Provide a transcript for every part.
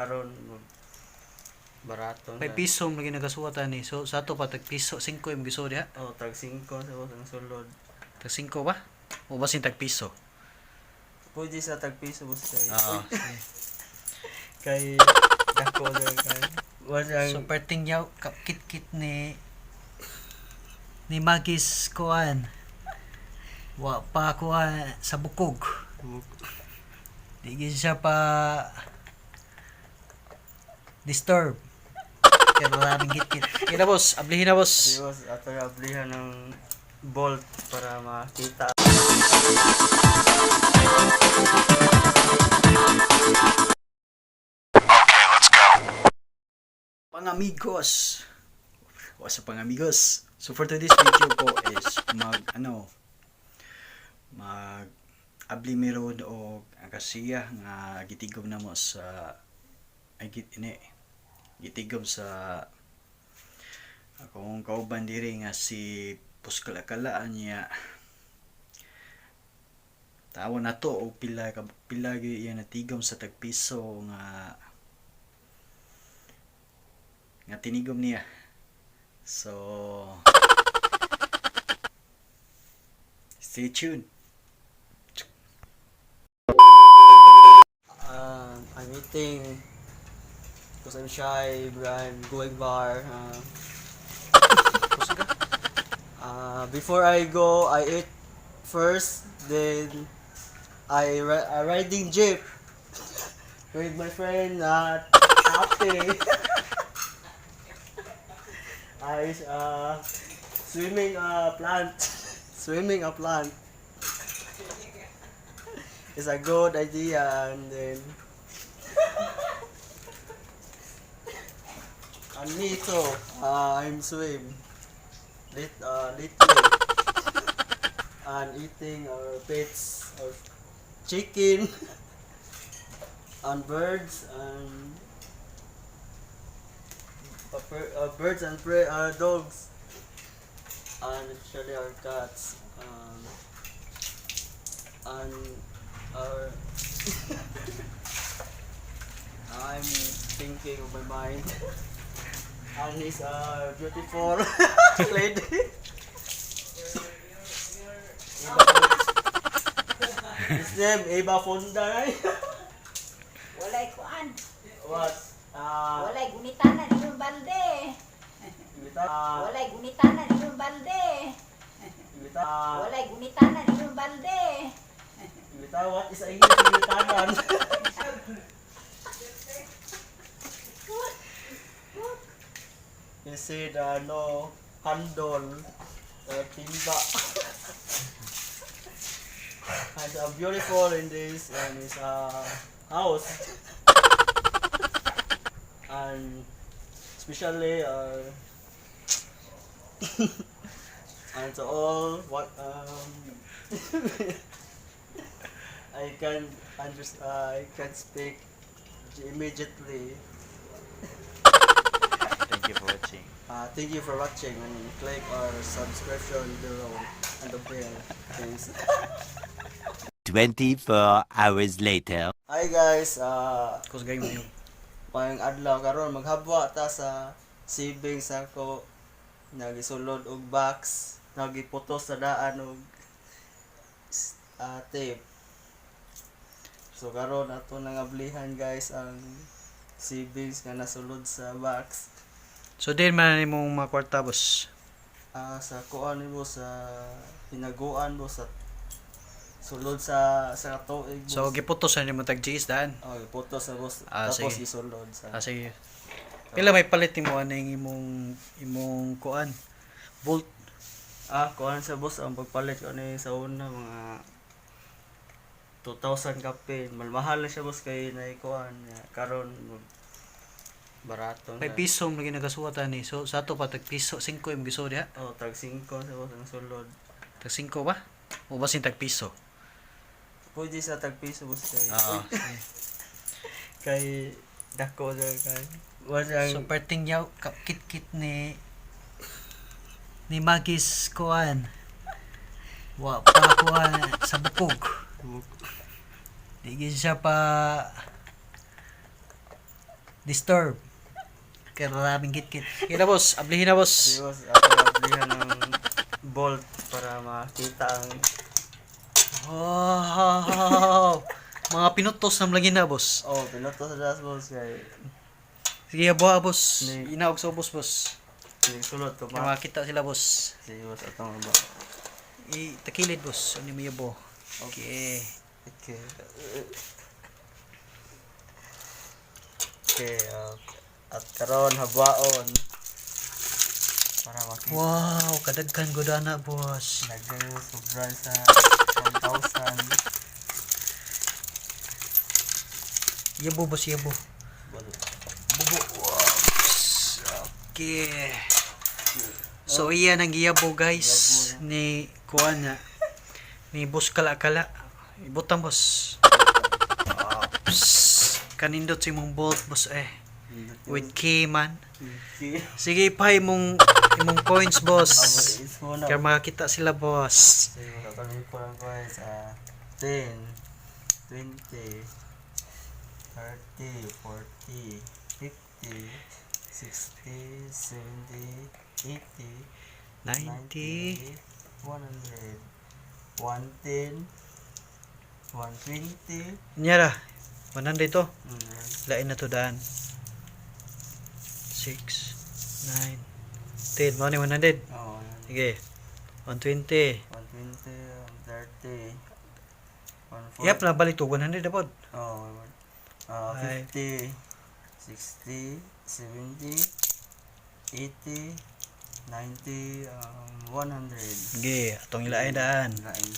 karon barato May na. piso lagi nagasuwatan ni. So sa ato pa tag piso 5 yung giso diha. Oh, tag 5 sa boss ang sulod. Tag 5 ba? O basin tag piso. Pwede sa tag piso boss kay. Oo. Kay dako na kay. So perting yaw kit-kit ni Magis kuan. Wa pa kuan sa bukog. Di gyud siya pa disturb. Kaya maraming hit-hit. Kaya boss, ablihin na boss. Boss, ato na ablihan ng bolt para makita. Pangamigos. What's up pangamigos? So for today's video po is mag abli meron o ang kasiya nga gitigom na mo sa gitigom sa akong kauban diri nga si Puskalakalaan niya tawo na to o pila gyud iya natigom sa tagpiso nga tinigom niya. So stay tuned. I'm eating because I'm shy. I'm going bar. Before I go, I eat first. Then I riding jeep with my friend Happy. I swimming a plant. Swimming a plant. It's a good idea, and then and me too. I'm swim lately and eating our pets or chicken and birds and birds and dogs and especially our cats and our I'm thinking of my mind and he's a beautiful lady. His name Eva Fonda. Walay kuan. What? Walay gunitana ninyong balde. Walay gunitana ninyong balde. Walay gunitana ninyong balde. What is ang Gilitanan? He said no handle timba. And beautiful in this and his house. And especially and to all what I can understand. I can speak immediately. Thank you for watching. Thank you for watching and click our subscription below and the bell. Thanks. 24 hours later. Hi guys, Kus game mo. payong adlaw karon maghabwa ta sa savings ako nagisulod og box nagiputos sa daan og tape. So karon ato nang ablihan guys ang savings nga nasulod sa box. So din man imong mga kwarta boss. Sa kuan mo sa hinaguan mo sa sulod sa katuig. So giputos na nimo tag GS daan. Oh, iputos sa boss. Sige. Tapos isulod sa. Sige. Pila may palit nimo aning imong kuan bolt. Kuan sa boss ang pagpalit ko ni sa una mga 2,000 kape. Mahal na siya boss kay kuan karon barato May na. piso lagi nagasuwatan ni. So sa ato pa tag piso 5 yung giso diha. Oh, tag 5 sa boss ang sulod. Tag 5 ba? O basin tag piso. Pwede sa tag piso boss kay. Oo. Kay dako na kay. So perting yaw kit-kit ni Magis kuan. Wa pa kuan sa bukog. Di gyud siya pa disturb. Kaya maraming kit-kit. Kaya boss, ablihin na boss. Serious, ako nablihan ng bolt para makita ang Wow! Mga pinutos na lagi na boss. pinuto sa das boss kay Sige, buha boss. Ni- Inaog sa ubos boss. sulod ko Kaya makita sila boss. serious atong ba. Takilid boss. Ano mo yabo? Okay. Okay. Okay, at karon habaon para makita. Wow, kadagkan ko na boss. Nagayo sobra sa 1,000. Yabo boss, yabo. Balo. Bubo. Wow. Okay. So iyan ang giyabo guys ni kuan na ni boss kala-kala. Ibutang boss. Ops. Kanindot si mong bolt boss with key man. Okay. Sige pa imong coins boss. Is mo na. Kaya makakita sila boss. Sige, matatabi ko lang guys. 10, 20, 30, 40, 50, 60, 70, 80, 90. 100, 110, 120, Nyara. 100 to. mm, Lain na to daan. 6 9 10 mo ni 100. oh, Sige. 120. 120, 130, 140, Yap na balik to 100 dapat. oh, Ay. 50, 60, 70, 80, 90, 100. Sige, atong ilain daan. Lain.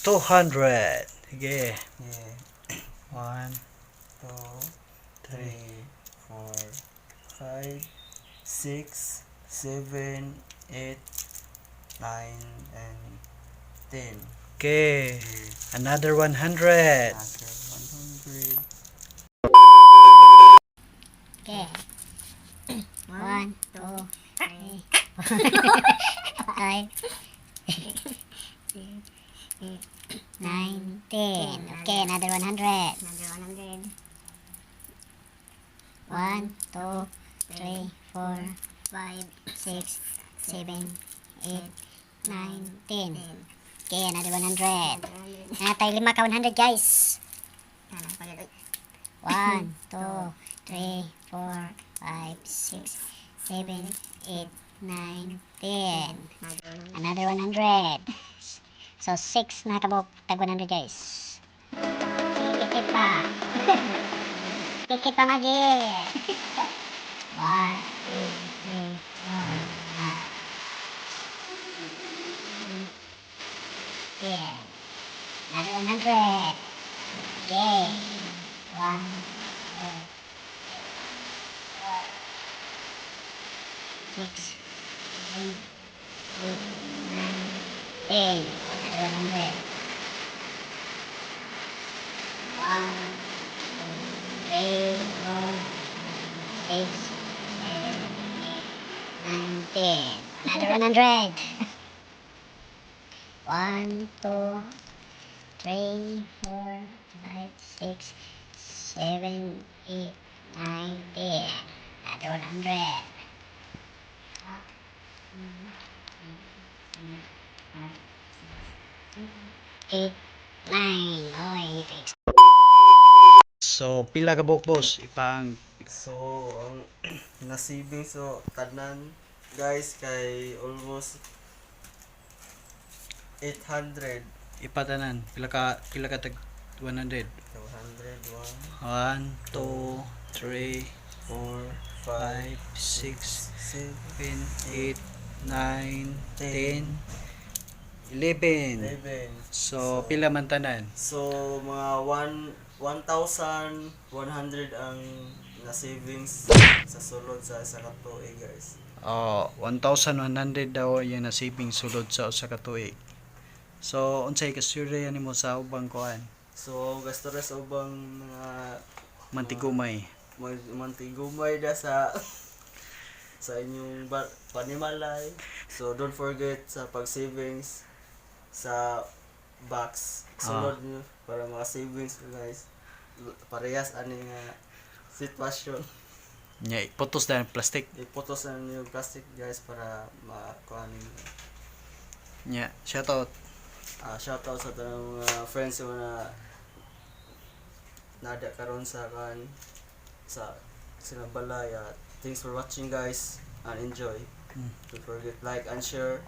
200. Sige. Yeah. 1 2, 3 3, 4, 5, 6, 7, 8, 9, and 10. Okay. Yeah. Another 100. Another 100. Okay. 1, 2, 3, 5, 9, 10. Okay, another 100. Another 100. 1, 2, 3, 4, 5, 6, 7, 8, 9, 10. Okay, another 100. Tayo 5 ka 100 guys. 1, 2, 3, 4, 5, 6, 7, 8, 9, 10. Another 100. So, 6 na kabok. Tag 100 guys. Kikit pa. Kikit pa nga gid. 1, 2, 3, 4, 5. Yeah. Another 100. Okay. 1, 2, 6, 7, 8, 9, 10. Another 100. 1, 2, 3, 4, 6, 7, 8, 9, 10. Another 100. 1, 2, 3, 4, 5, 6, 7, 8, 9, 10. Another 100. 8, 9. Oy, fix. So, pila ka buok boss? Ipang So, ang nasibing so tanan guys kay almost 800. ipatanan. Pila ka tag 100. 100, 1 2 3 4, 5 5, 6 6, 7 8 9 10 11. 11. So, pila man tanan? So, mga 1,100 ang na-savings sa sulod sa isa ka tuig guys. Oh, 1,100 daw yung nasibing sulod sa usa ka tuig. So, unsay kasurya nimo sa ubang kuan? So, gasto rin sa ubang mga Mantigumay. mantigumay da sa sa inyong panimalay. So, don't forget sa pag-savings sa box. Sulod nyo para mga savings guys. Parehas ani nga sitwasyon. Nya putos na ng plastic. Iputos na yung plastic guys para makuha ninyo. Nya shout out. Shoutout sa tanang mga friends yung na nada karon sa kan sa Sinabalay. Thanks for watching guys and enjoy. Don't forget like and share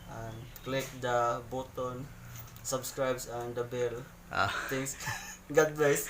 and click the button, subscribe and the bell. Ah. Thanks. God bless.